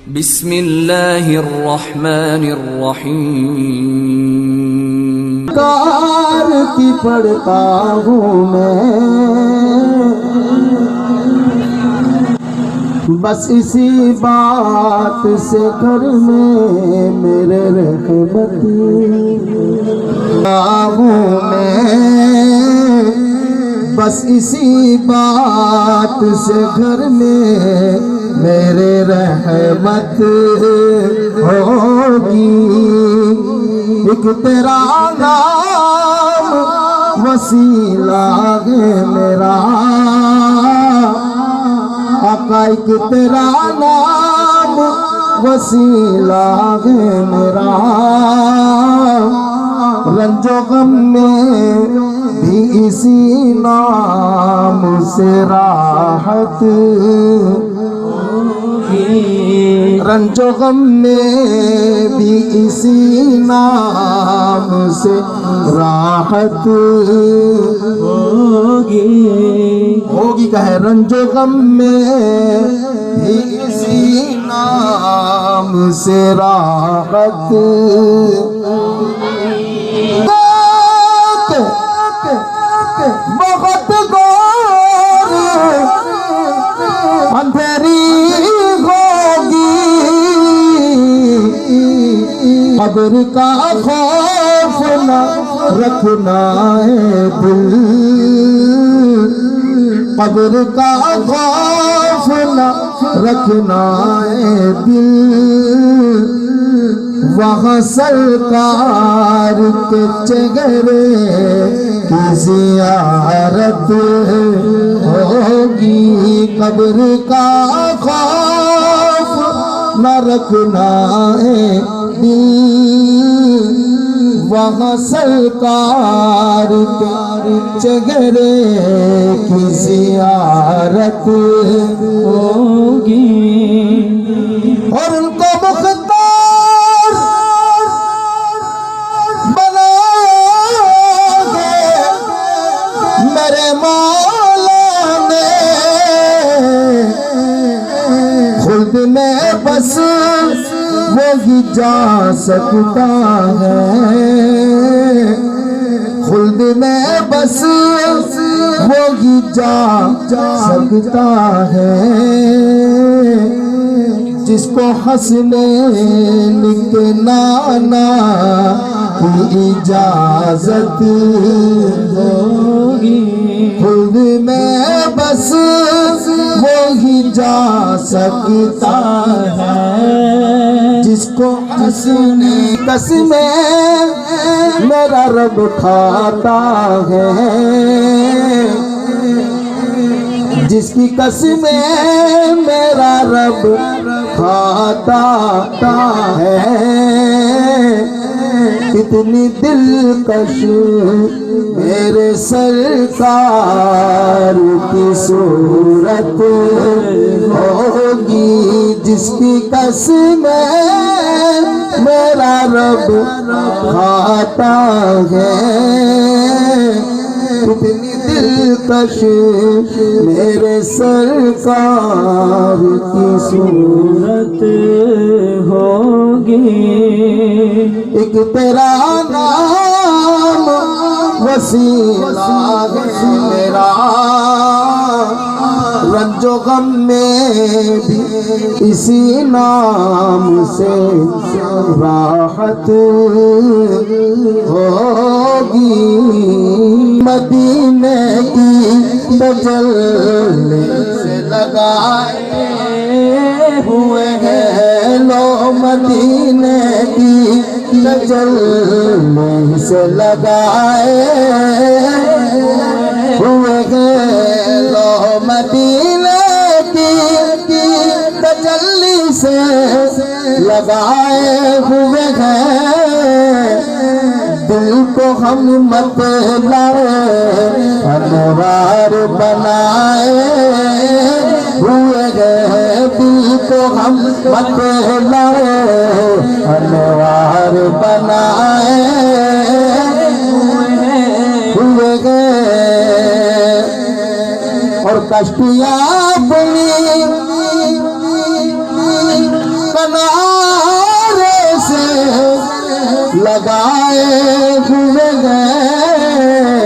बिस्मिल्लाहिर्रहमानिर्रहीम। कार की पढ़ता हूँ मैं, बस इसी बात से घर में मेरे रहमती हूँ मैं, बस इसी बात से घर में मेरे रहमत होगी। एक तेरा नाम वसीला है मेरा आका, एक तेरा नाम वसीला है मेरा। रंजो गम में भी इसी नाम से राहत, रंजो गम में भी इसी नाम से राहत होगी कहे। रंजो गम में भी इसी नाम से राहत। बहुत गौर अंधेरी होगी, कब्र का खौफ न रखना है दिल, कब्र का खौफ न रखना है दिल। वहाँ सरकार के चेहरे की ज़ियारत होगी, कब्र का खौफ न रखना है दिल। वहाँ सरकार के चेहरे की ज़ियारत होगी और उनको मुख्तार बनाओगे मेरे मौला ने। खुल्द में बस वही जा सकता है, खुल्द में बस वही जा सकता है। जिसको हंसनैन के नाना की इजाजत होगी, खुद में बस वही जा सकता है। जिसको हंसने कसमें मेरा रब खाता है, जिसकी कसमें मेरा रब खाता है। कितनी दिलकश मेरे सरकार की सूरत होगी, जिसकी कसमें मेरा रब खाता है। कितनी दिलकश मेरे सरकार की सूरत होगी। एक तेरा नाम वसीला है मेरा, रंजो गम में भी इसी नाम से राहत होगी। मदीने की तजल्ली से लगाए हुए हैं लो, मदीने की तजल्ली से लगाए हुए हैं लो, मदीने की तजल्ली से लगाए हुए हैं। दिल को हम मत लाए अनवार बनाए हुए हैं, दिल को हम मत लाए अनवार बनाए हुए हैं। और कष्टियाँ बनी किनारे से लगाए हुए हैं,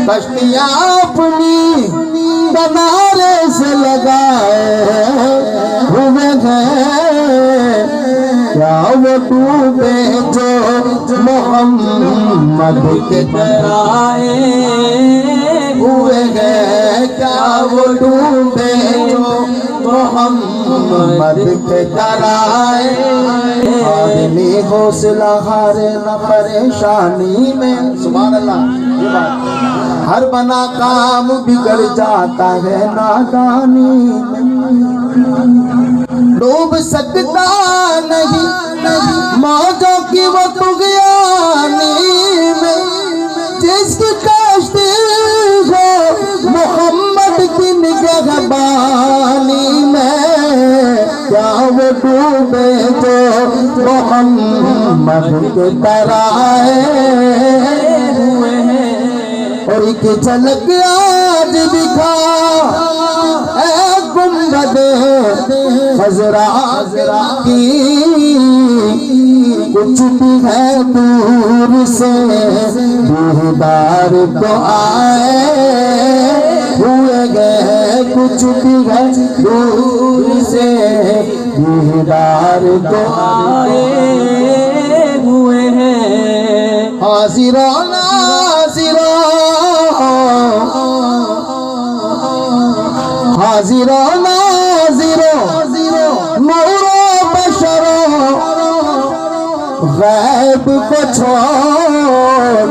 कश्तियाँ अपनी किनारे से लगाए हुए हैं। क्या वो डूबे जो मोहम्मद के डराए हुए हैं, क्या वो डूबे जो मोहम्मद के डराए। आदमी हौसला हारे न परेशानी में, सुभान अल्लाह, ये बात हर बना काम बिगड़ जाता है नादानी में। डूब सकता नहीं मौजों की वो तुगयानी में, जिसकी कश्ती हो मोहम्मद की निगहबानी में। क्या वो डूबे जो मोहम्मद के तराए हुए हैं। और एक झलक आज दिखा ऐ गुंबद खजरा की, कुछ भी है दूर से दीदार को आए हुए गए, कुछ भी है दूर से दीदार को आए हुए हैं। हाजिरो नाजिरो हाजिरो नाजिरो नूरो बशरो, गैब को छोड़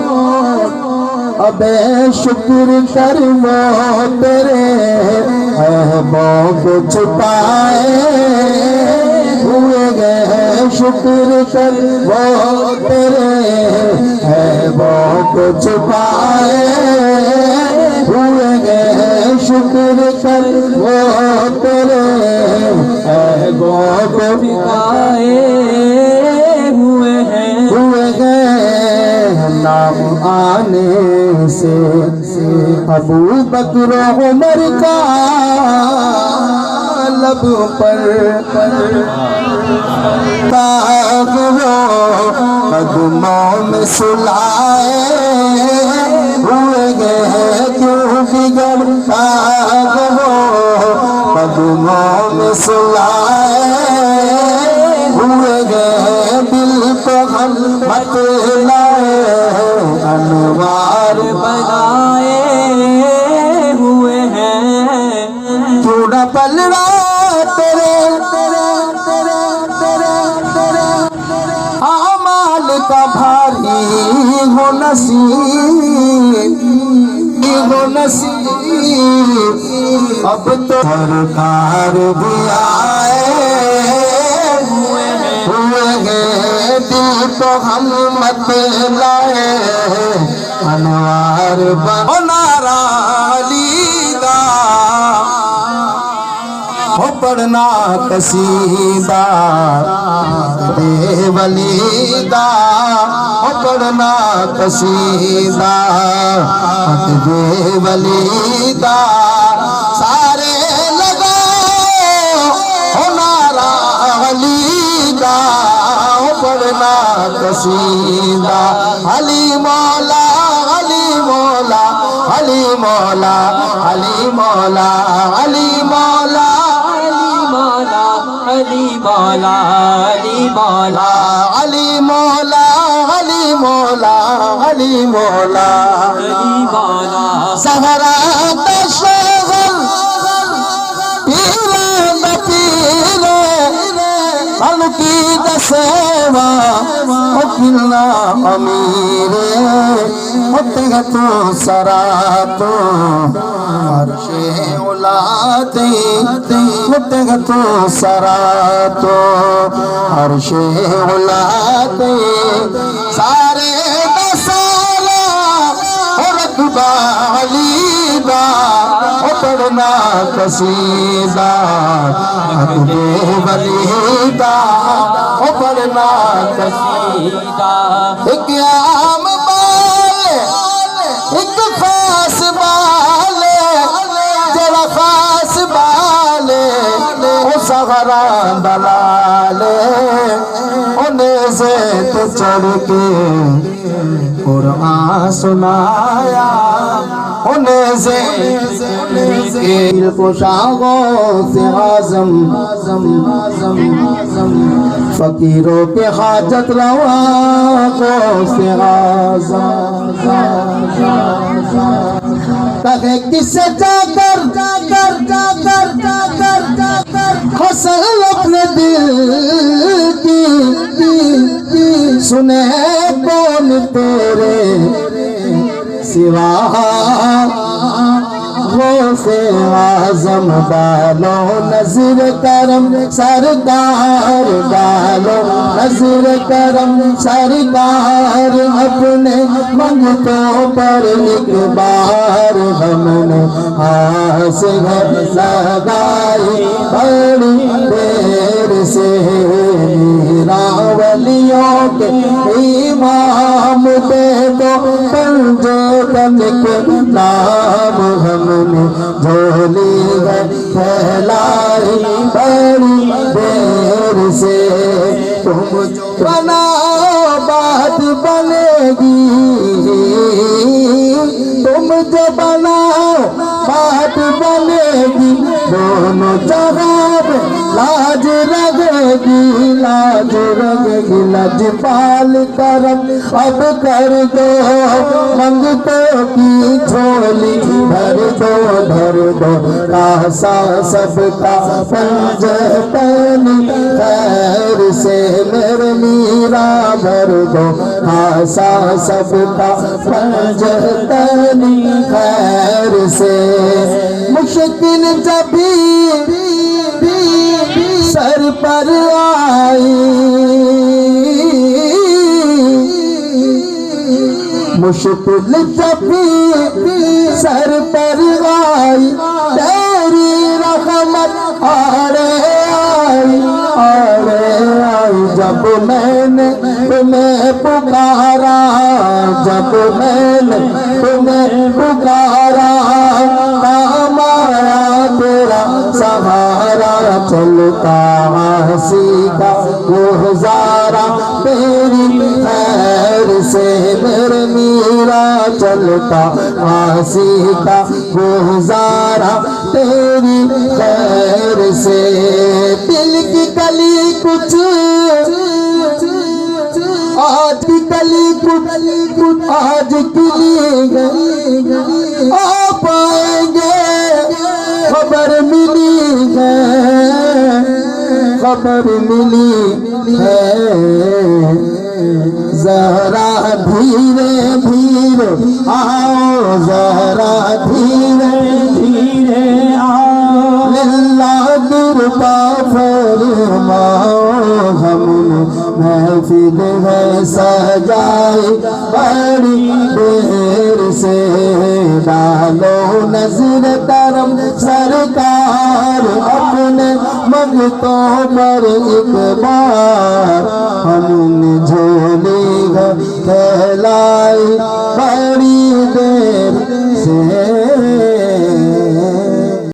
अबे शुक्र कर वो तेरे अहबों को छुपाए हुए गए। शुक्र कर वो तेरे अहबों को छुपाए हुए गए। शुक्र कर वो तेरे अहबों को छुपाए हुए गए। नाम आने से अबू बकर उमर का लब पर ताग हो कदमों में सुलाए हुए गए। क्यों बिगड़ ताग हो कदमों में सुलाए हुए गए। दिल को हम मत लाए अनवार बनाए हुए हैं। क्यों न पलड़ा तेरे आमाल का भारी हो नसीब हो नसीब। अब तो सरकार भी आए हुए हैं। दिल तो हम मत लाए अनवार बनारा लीदा हो पढ़ना कसीदा देवलीदा हो पढ़ना कसीदा देवलीदा। सारे लगाओ हो नारा लीदा हो पढ़ना कसीदा। अली मौला अली मौला अली मौला अली मौला अली मौला अली मौला अली मौला अली मौला अली मौला अली मौला अली मौला। सहरा दशगल पीरे बपीरे की दसेवा किला अमीरे होते तो सरा तो अर्शे औलादे होते तो सरा तो अर्शे औलादे। सारे दसाला और रकबालीदा पढ़ना कसीदा वलीदा पढ़ना कसीदा। एक आम बाल एक खास बाल जरा खास बाल सहरा दलाले उन्हें से तो चढ़ के कुरान सुनाया उन्हें से कुशागों से आज़म फकीरों के हाजत रवा से आज़म कहे किसे जाकर हसल अपने दिल की सुने कौन तेरे सिवा से आज़म डालो नज़र करम सरकार डालो नज़र करम सरकार अपने मंगतों पर एक बार हमने आस लगाई बड़ी देर से रावलियों के इमाम दे दो पंजे तन के नाम हमने झोली है फैलाई बड़ी देर से तुम बनाओ बात बनेगी तुम जो बनाओ बात बनेगी दोनों जगह लाज रगेगी लजपाल करम अब कर दो मंगतों की झोली धर दो कासा सबका पंजतन खैर से मेरे मीरा भर दो कासा सबका पंजतन खैर से मुश्किल जब सर पर आई मुश्किल जब सर पर आई तेरी रहमत आड़े आई जब मैंने तुम्हें पुकारा जब मैंने तुम्हें पुकारा काम आया तेरा सहारा चलता सीखा गुजारा तेरी खैर से मेरे मीरा चलता सीखा गुजारा तेरी खैर से दिल की कली कुछ आज की कली कुछ आज की गई आ पाएंगे खबर मिली है जरा धीरे आओ जरा धीरे आओ लिल्लाह दुर्बा फरमाओ हमने महफिल है सजाई बड़ी देर से डालो नज़र करम सरकार अपने मंगतों पर एक बार हमने झोली फैलाई बड़ी देर